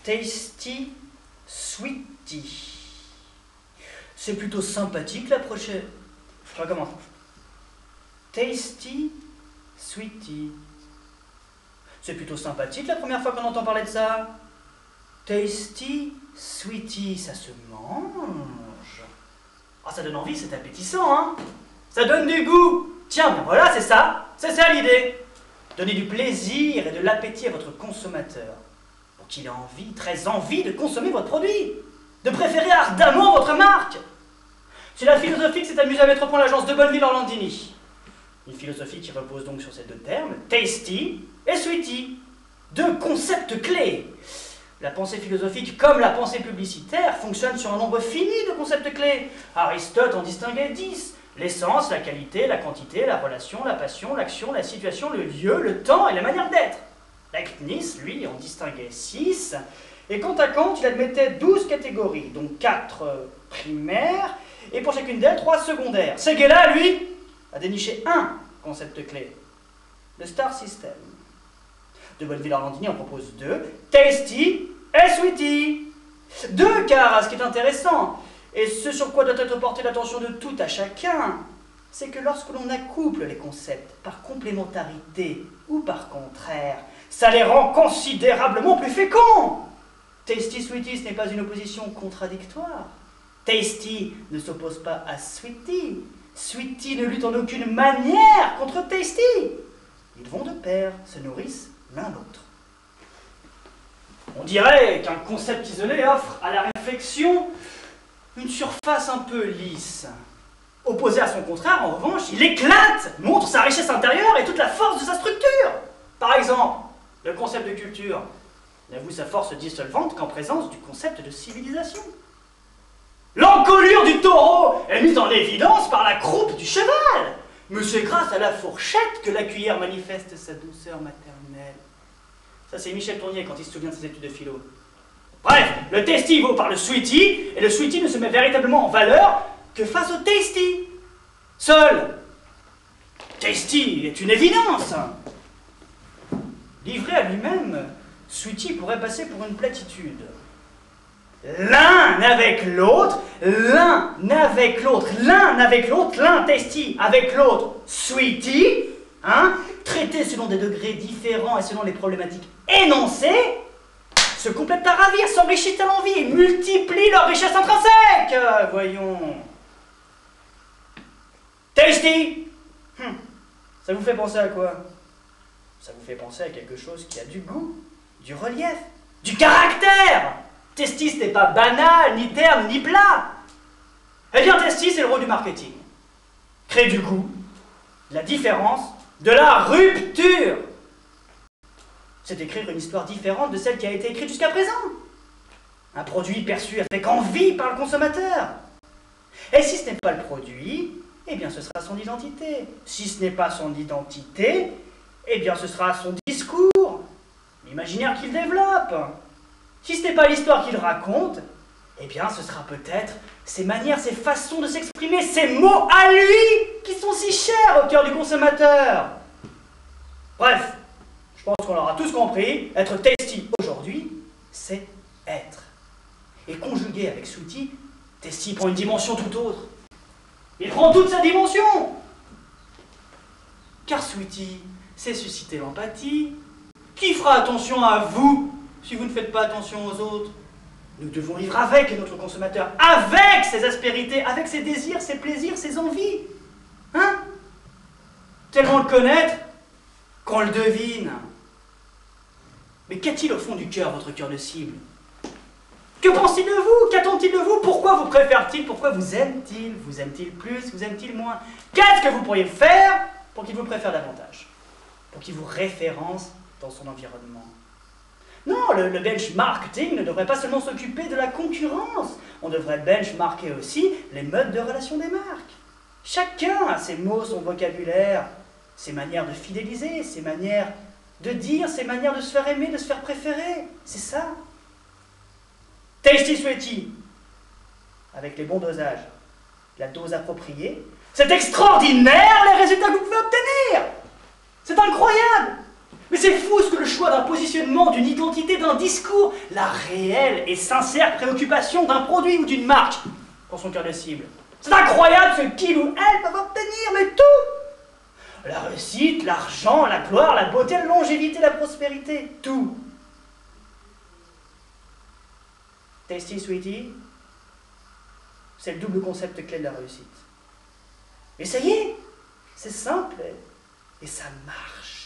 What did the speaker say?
Tasty, sweetie. C'est plutôt sympathique la prochaine. Je recommence. Tasty, sweetie. C'est plutôt sympathique la première fois qu'on entend parler de ça. Tasty, sweetie, ça se mange. Ah, ça donne envie, c'est appétissant, hein. Ça donne du goût. Tiens, ben voilà, c'est ça l'idée. Donner du plaisir et de l'appétit à votre consommateur, pour qu'il ait envie, très envie de consommer votre produit, de préférer ardemment votre marque. C'est la philosophie qui s'est amusée à mettre au point l'agence de Bonneville-Orlandini. Une philosophie qui repose donc sur ces deux termes, tasty et sweetie. Deux concepts clés. La pensée philosophique, comme la pensée publicitaire, fonctionne sur un nombre fini de concepts clés. Aristote en distinguait 10. L'essence, la qualité, la quantité, la relation, la passion, l'action, la situation, le lieu, le temps et la manière d'être. Leibniz, lui, en distinguait 6. Et quant à Kant, il admettait 12 catégories, dont 4 primaires, et pour chacune d'elles, 3 secondaires. Seguela, lui, a déniché un concept clé, le star system. De Bonneville-Orlandini en propose 2, tasty et sweetie. 2 car, ce qui est intéressant, et ce sur quoi doit être portée l'attention de tout à chacun, c'est que lorsque l'on accouple les concepts par complémentarité ou par contraire, ça les rend considérablement plus féconds. Tasty, sweetie, ce n'est pas une opposition contradictoire. Tasty ne s'oppose pas à sweetie. Sweetie ne lutte en aucune manière contre tasty. Ils vont de pair, se nourrissent l'un l'autre. On dirait qu'un concept isolé offre à la réflexion une surface un peu lisse. Opposé à son contraire, en revanche, il éclate, montre sa richesse intérieure et toute la force de sa structure. Par exemple, le concept de culture n'avoue sa force dissolvante qu'en présence du concept de civilisation. L'encolure du taureau est mise en évidence par la croupe du cheval. Mais c'est grâce à la fourchette que la cuillère manifeste sa douceur maternelle. Ça, c'est Michel Tournier quand il se souvient de ses études de philo. Bref, le tasty vaut par le sweetie, et le sweetie ne se met véritablement en valeur que face au tasty. Seul tasty est une évidence. Livré à lui-même, sweetie pourrait passer pour une platitude. L'un avec l'autre, l'un tasty avec l'autre sweetie, hein, traités selon des degrés différents et selon les problématiques énoncées, se complètent à ravir, s'enrichissent à l'envie et multiplient leur richesse intrinsèque. Voyons. Tasty, ça vous fait penser à quoi? Ça vous fait penser à quelque chose qui a du goût, du relief, du caractère. Tasty, ce n'est pas banal, ni terne, ni plat. Eh bien, tasty, c'est le rôle du marketing. Créer du goût, de la différence, de la rupture. C'est écrire une histoire différente de celle qui a été écrite jusqu'à présent. Un produit perçu avec envie par le consommateur. Et si ce n'est pas le produit, eh bien ce sera son identité. Si ce n'est pas son identité, eh bien ce sera son discours, l'imaginaire qu'il développe. Si ce n'est pas l'histoire qu'il raconte, eh bien ce sera peut-être ses manières, ses façons de s'exprimer, ses mots à lui, qui sont si chers au cœur du consommateur. Bref, je pense qu'on l'aura tous compris, être tasty aujourd'hui, c'est être. Et conjugué avec sweetie, tasty prend une dimension tout autre. Il prend toute sa dimension. Car sweetie, c'est susciter l'empathie. Qui fera attention à vous si vous ne faites pas attention aux autres? Nous devons vivre avec notre consommateur, avec ses aspérités, avec ses désirs, ses plaisirs, ses envies. Hein? Tellement le connaître qu'on le devine. Mais qu'a-t-il au fond du cœur, votre cœur de cible? Que pense-t-il de vous? Qu'attend-il de vous? Pourquoi vous préfère-t-il? Pourquoi vous aime-t-il? Vous aime-t-il plus? Vous aime-t-il moins? Qu'est-ce que vous pourriez faire pour qu'il vous préfère davantage? Pour qu'il vous référence dans son environnement? Non, le benchmarking ne devrait pas seulement s'occuper de la concurrence. On devrait benchmarker aussi les modes de relation des marques. Chacun a ses mots, son vocabulaire, ses manières de fidéliser, ses manières de dire, ses manières de se faire aimer, de se faire préférer. C'est ça. Tasty sweetie, avec les bons dosages, la dose appropriée, c'est extraordinaire les résultats que vous pouvez obtenir. C'est incroyable. Mais c'est fou ce que le choix d'un positionnement, d'une identité, d'un discours, la réelle et sincère préoccupation d'un produit ou d'une marque pour son cœur de cible. C'est incroyable ce qu'il ou elle peuvent obtenir, mais tout! La réussite, l'argent, la gloire, la beauté, la longévité, la prospérité, tout. Tasty Sweetie, c'est le double concept clé de la réussite. Et ça y est, c'est simple et ça marche.